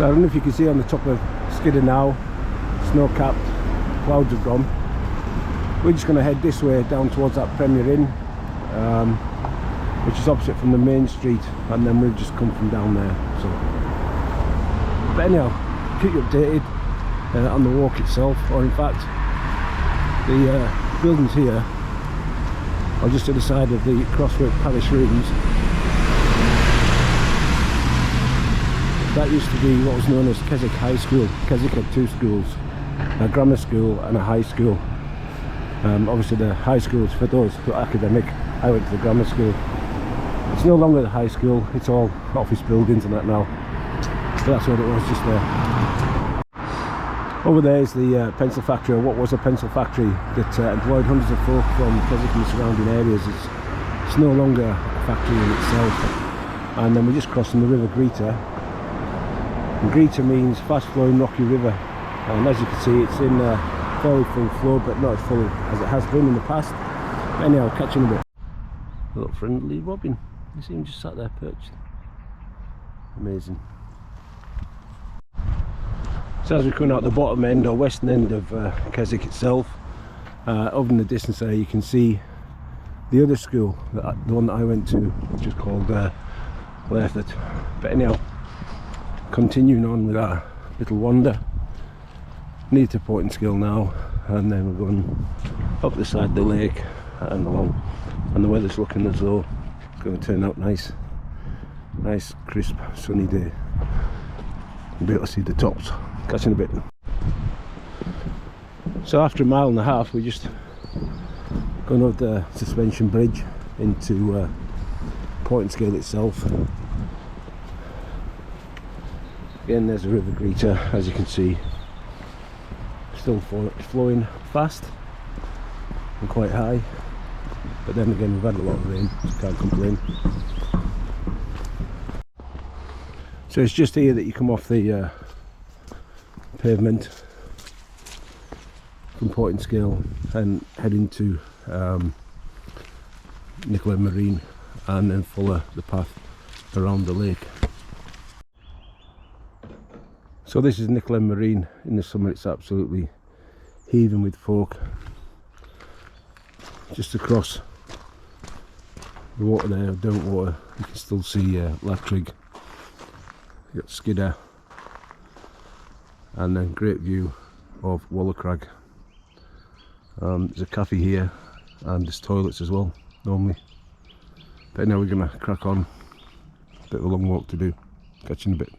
So I don't know if you can see on the top of Skidder now, snow-capped, clouds have gone. We're just going to head this way down towards that Premier Inn, which is opposite from the main street, and then we'll just come from down there. So, but anyhow, keep you updated on the walk itself, or in fact, the buildings here are just to the side of the Crossway Parish Rooms. That used to be what was known as Keswick High School. Keswick had two schools, a grammar school and a high school. Obviously the high school is for those who are academic. I went to the grammar school. It's no longer the high school, it's all office buildings and that now. So that's what it was just there. Over there is the pencil factory, or what was a pencil factory that employed hundreds of folk from Keswick and surrounding areas. It's no longer a factory in itself. And then we're just crossing the River Greeter. And Greeter means fast flowing rocky river. And as you can see, it's in fairly full flow, but not as full as it has been in the past. Anyhow, catching a bit. A little friendly robin. You see him just sat there perched. Amazing. So as we come out the bottom end or western end of Keswick itself, over in the distance there you can see the other school, the one that I went to, which is called Lerthert. But anyhow, continuing on with our little wander, near to Portinskill now, and then we're going up the side of the lake and along, and the weather's looking as though it's going to turn out nice, crisp, sunny day. You'll be able to see the tops. Catching a bit. So after a mile and a half, we're just going over the suspension bridge into Portinskill itself. Again, there's a River Greeter, as you can see, still flowing fast and quite high, but then again we've had a lot of rain, so can't complain. So it's just here that you come off the pavement from Portinskill and head into Nicola Marine, and then follow the path around the lake. So this is Nicola Marine. In the summer it's absolutely heaving with folk. Just across the water there, Derwentwater, you can still see Lattrig. You've got Skidder, and then great view of Wallercrag. There's a cafe here, and there's toilets as well normally. But now we're going to crack on. Bit of a long walk to do, catching a bit.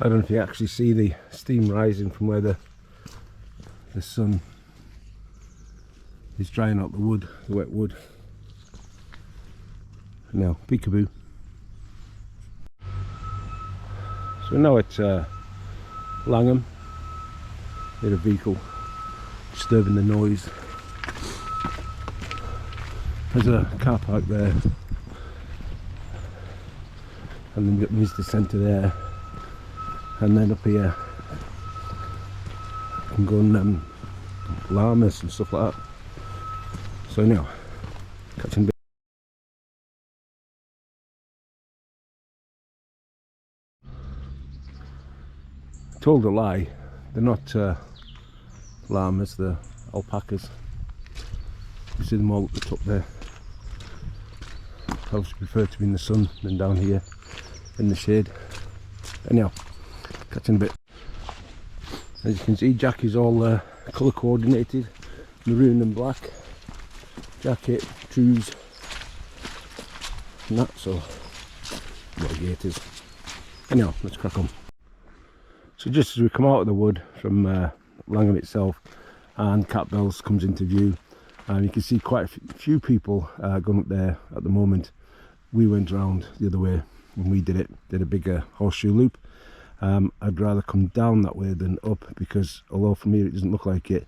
I don't know if you actually see the steam rising from where the sun is drying out the wood, the wet wood. Now, peekaboo. So now at Langham, there's a vehicle disturbing the noise. There's a car park there, and then we've got the visitor centre there, and then up here you can go and llamas and stuff like that. So now, catching a bit. Told a lie, they're not llamas, they're alpacas. You see them all at the top there. I obviously prefer to be in the sun than down here in the shade. Anyhow, catching a bit. As you can see, Jack is all colour coordinated, maroon and black. Jacket, shoes, and that, so what a gaiters. Anyhow, let's crack on. So just as we come out of the wood from Langham itself, and Cat Bells comes into view, you can see quite a few people going up there at the moment. We went round the other way when we did a bigger horseshoe loop. I'd rather come down that way than up, because although from here it doesn't look like it,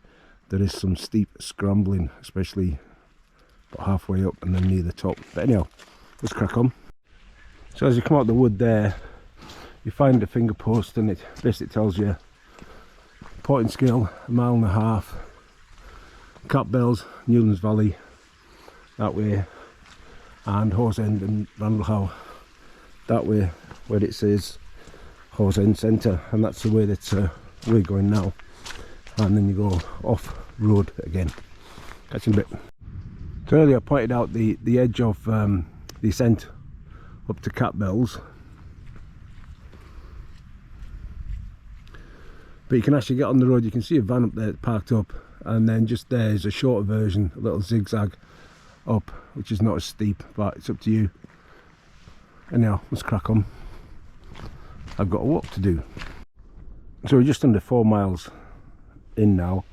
there is some steep scrambling, especially about halfway up and then near the top. But anyhow, let's crack on. So as you come out the wood there, you find a finger post, and it basically tells you Portinskill, a mile and a half, Cat Bells, Newlands Valley that way, and Horse End and Randall Howe that way, where it says Horse End Centre, and that's the way that we're going now. And then you go off road again. Catch you in a bit. So earlier I pointed out the edge of the ascent up to Catbells, but you can actually get on the road. You can see a van up there parked up, and then just there's a shorter version, a little zigzag up, which is not as steep, but it's up to you. Anyhow, let's crack on. I've got a walk to do. So we're just under 4 miles in now,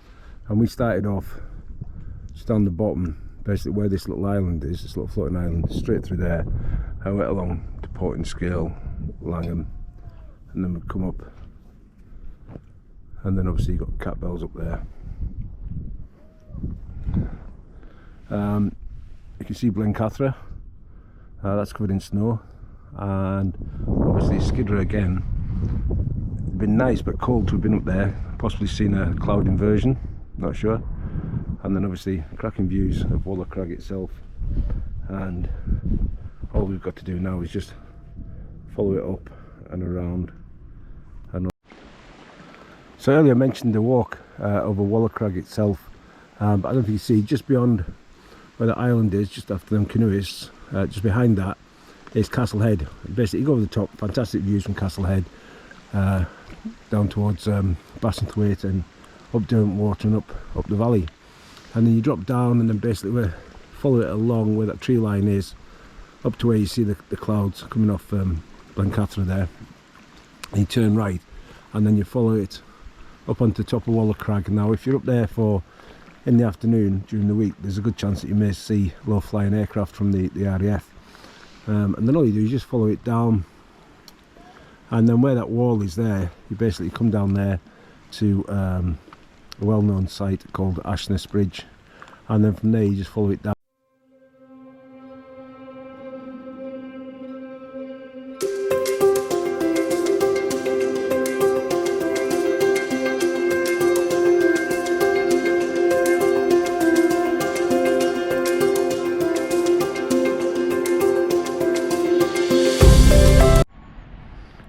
and we started off just on the bottom, basically where this little island is, this little floating island, straight through there. I went along to Portinscale, Langham, and then we come up, and then obviously you've got Catbells up there. You can see Blencathra, that's covered in snow, and obviously Skid Row again. It's been nice but cold to have been up there, possibly seen a cloud inversion, not sure. And then obviously cracking views of Waller Crag itself, and all we've got to do now is just follow it up and around and up. So earlier I mentioned the walk over Waller Crag itself, but I don't know if you see just beyond where the island is, just after them canoeists, just behind that is Castle Head. Basically you go over the top, fantastic views from Castle Head, down towards Bassenthwaite and up Derwentwater and up the valley, and then you drop down, and then basically we follow it along where that tree line is up to where you see the clouds coming off Blencathra there, and you turn right, and then you follow it up onto the top of Waller Crag. Now if you're up there in the afternoon during the week, there's a good chance that you may see low flying aircraft from the RAF, and then all you do is just follow it down, and then where that wall is there, you basically come down there to a well-known site called Ashness Bridge, and then from there you just follow it down.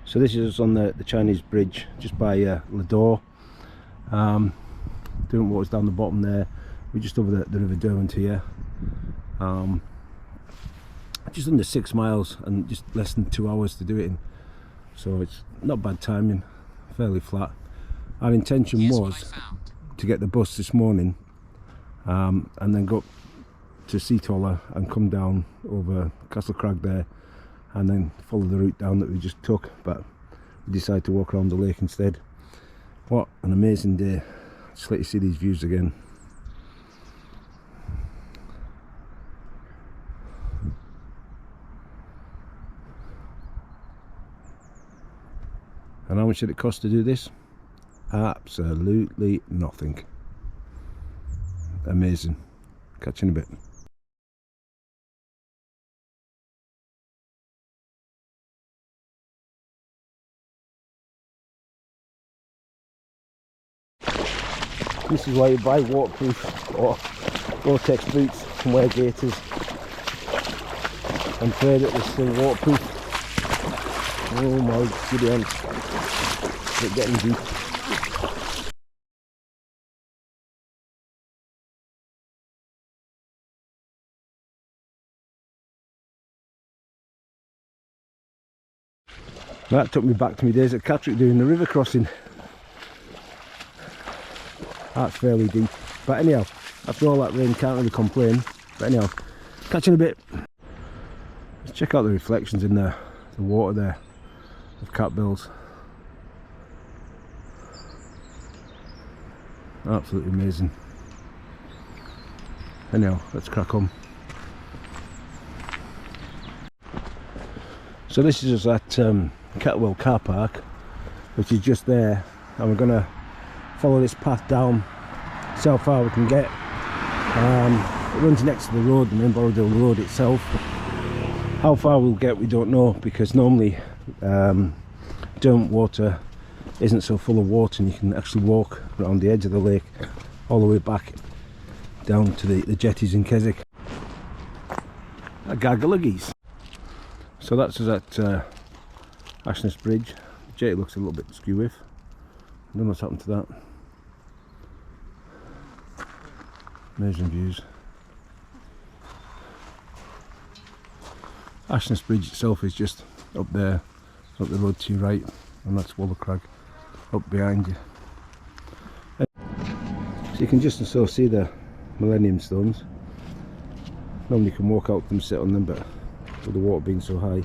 So this is us on the Chinese bridge just by Lodore. Derwentwater's down the bottom there. We're just over the River Derwent here. Just under 6 miles and just less than 2 hours to do it in. So it's not bad timing, fairly flat. Our intention was to get the bus this morning and then go up to Seatoller and come down over Castle Crag there, and then follow the route down that we just took, but we decided to walk around the lake instead. What an amazing day. Just let you see these views again. And how much did it cost to do this? Absolutely nothing. Amazing. Catch you in a bit. This is why you buy waterproof or Gore-Tex boots and wear gaiters and pray that they're still waterproof. Oh my goodness, it's getting deep. That took me back to my days at Catwick doing the river crossing. That's fairly deep, but anyhow, after all that rain, can't really complain. But anyhow, catch you in a bit. Let's check out the reflections in the water there of Catbells. Absolutely amazing. Anyhow, let's crack on. So this is us at Catwell car park, which is just there, and we're gonna follow this path down, see how far we can get. It runs next to the road, the main Borrowdale Road itself. How far we'll get we don't know, because normally Derwentwater isn't so full of water and you can actually walk around the edge of the lake all the way back down to the jetties in Keswick. A gaggle of geese. So that's us at Ashness Bridge, jetty looks a little bit skew with. I don't know what's happened to that. Amazing views. Ashness Bridge itself is just up there, up the road to your right, and that's Lodore Crag up behind you. So you can just so see the Millennium Stones. Normally you can walk out and sit on them, but with the water being so high,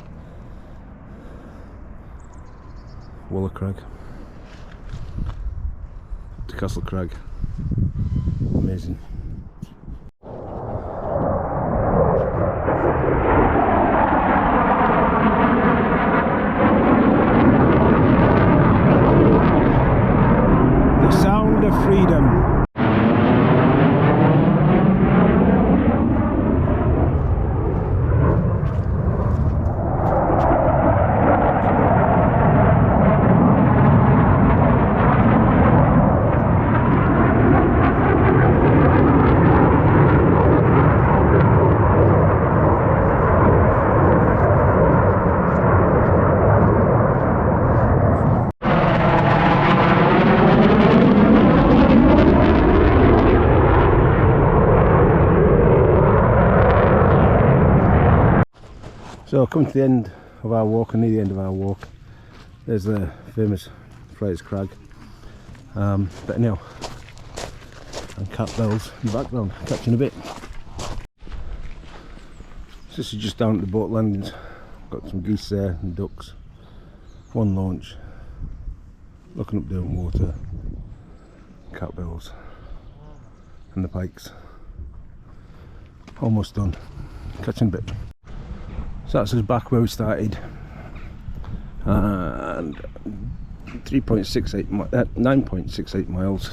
Lodore Crag to Castle Crag, amazing. The sound of freedom. So coming to the end of our walk, and near the end of our walk, there's the famous Friars Crag. But anyhow, and cat bells in the background, catching a bit. So this is just down at the boat landings. Got some geese there and ducks. One launch, looking up Derwentwater, cat bells and the pikes. Almost done, catching a bit. So that's us back where we started, and 9.68 miles.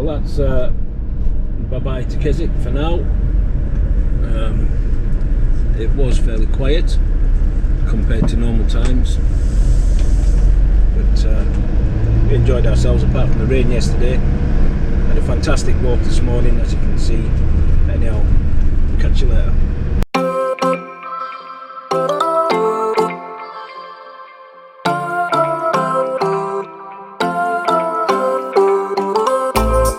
That's bye-bye to Keswick for now. It was fairly quiet compared to normal times, but we enjoyed ourselves apart from the rain yesterday. Had a fantastic walk this morning, as you can see.